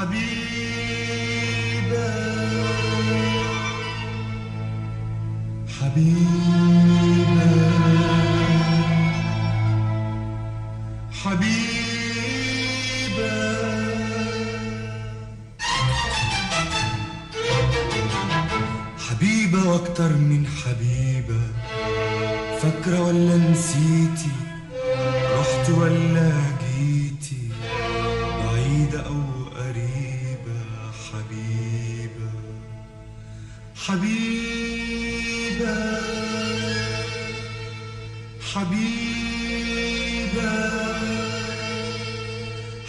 حبيبة حبيبة حبيبة حبيبة واكتر من حبيبة، فاكرة ولا نسيتي؟ رحت ولا جيتي؟ بعيدة أو قريبة؟ حبيبة حبيبة حبيبة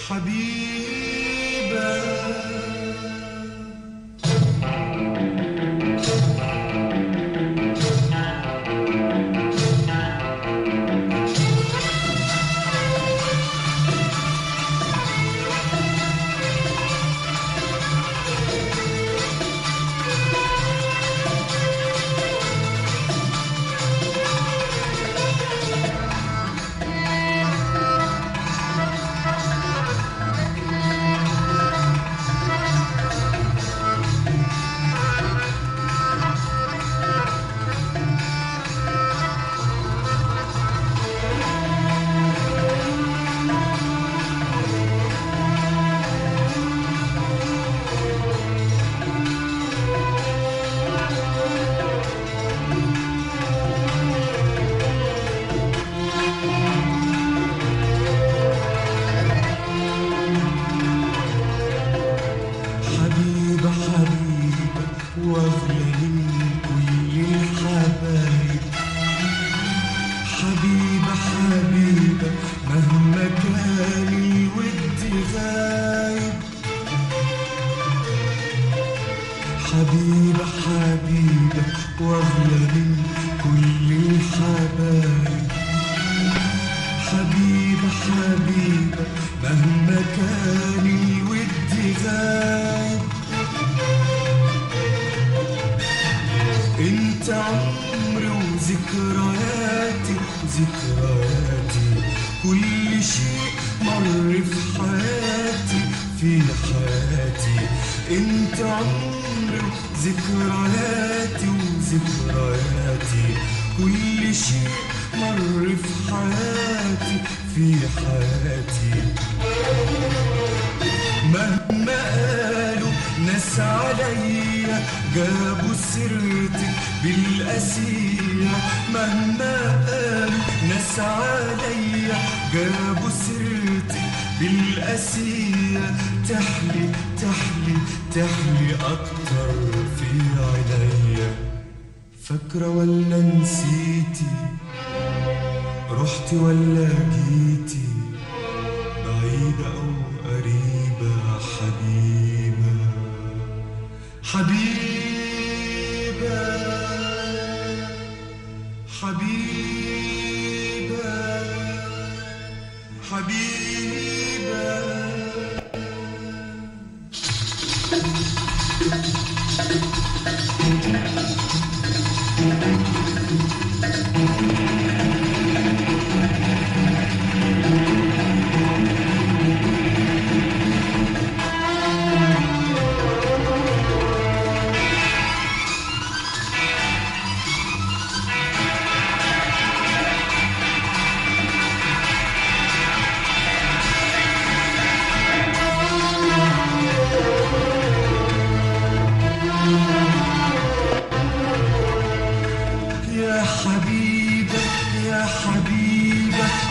حبيبة حبيبة حبيبة واغلى من كل الحبايب. حبيبة حبيبة مهما كان الود غايب. انت عمري وذكرياتي وذكرياتي، كل شيء مر في حياتي في حياتي. انت عمري وذكرياتي وذكرياتي، كل شيء مر في حياتي في حياتي. مهما قالوا ناس عليا جابوا سيرتك بالقسية. مهما قالوا ناس عليا جابوا سيرتك بالقسية. تحلي تحلي تحلي أكتر في عينيا. فاكرة ولا نسيتي؟ رحتي ولا جيتي؟ بعيدة أو قريبة؟ حبيبة حبيبة حبيبة حبيبة.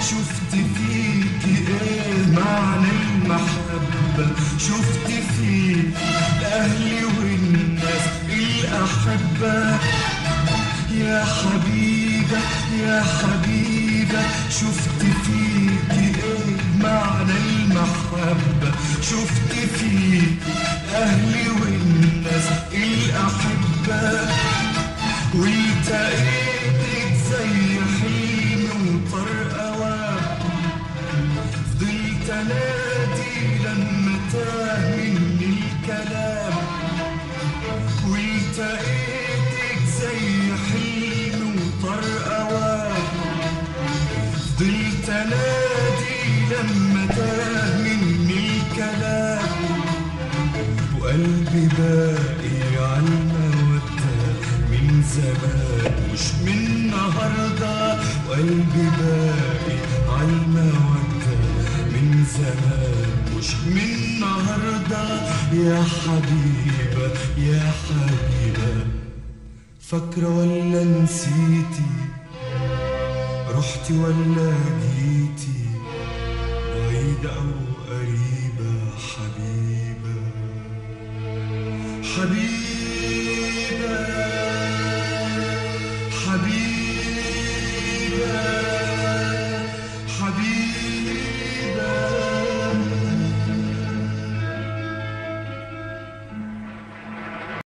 شفت فيك ايه معنى المحبة؟ شفت فيك الاهل والناس الاحبة. يا حبيبة يا حبيبة شفت فيك ايه معنى المحبة؟ شفت فيك اهلي والناس الاحبة. والتقيتك زي حلم وطرق فضلت انادي لما تاه مني الكلام. والتقيتك زي حلم وطرق فضلت انادي لما تاه مني الكلام. وقلبي باقي عالمودة من زمان مش من النهاردة، وقلبي باقي عالمودة من زمان مش من النهاردة. يا حبيبة يا حبيبة، فاكرة ولا نسيتي؟ رحتي ولا جيتي؟ بعيدة أو قريبة حبيبة حبيبة.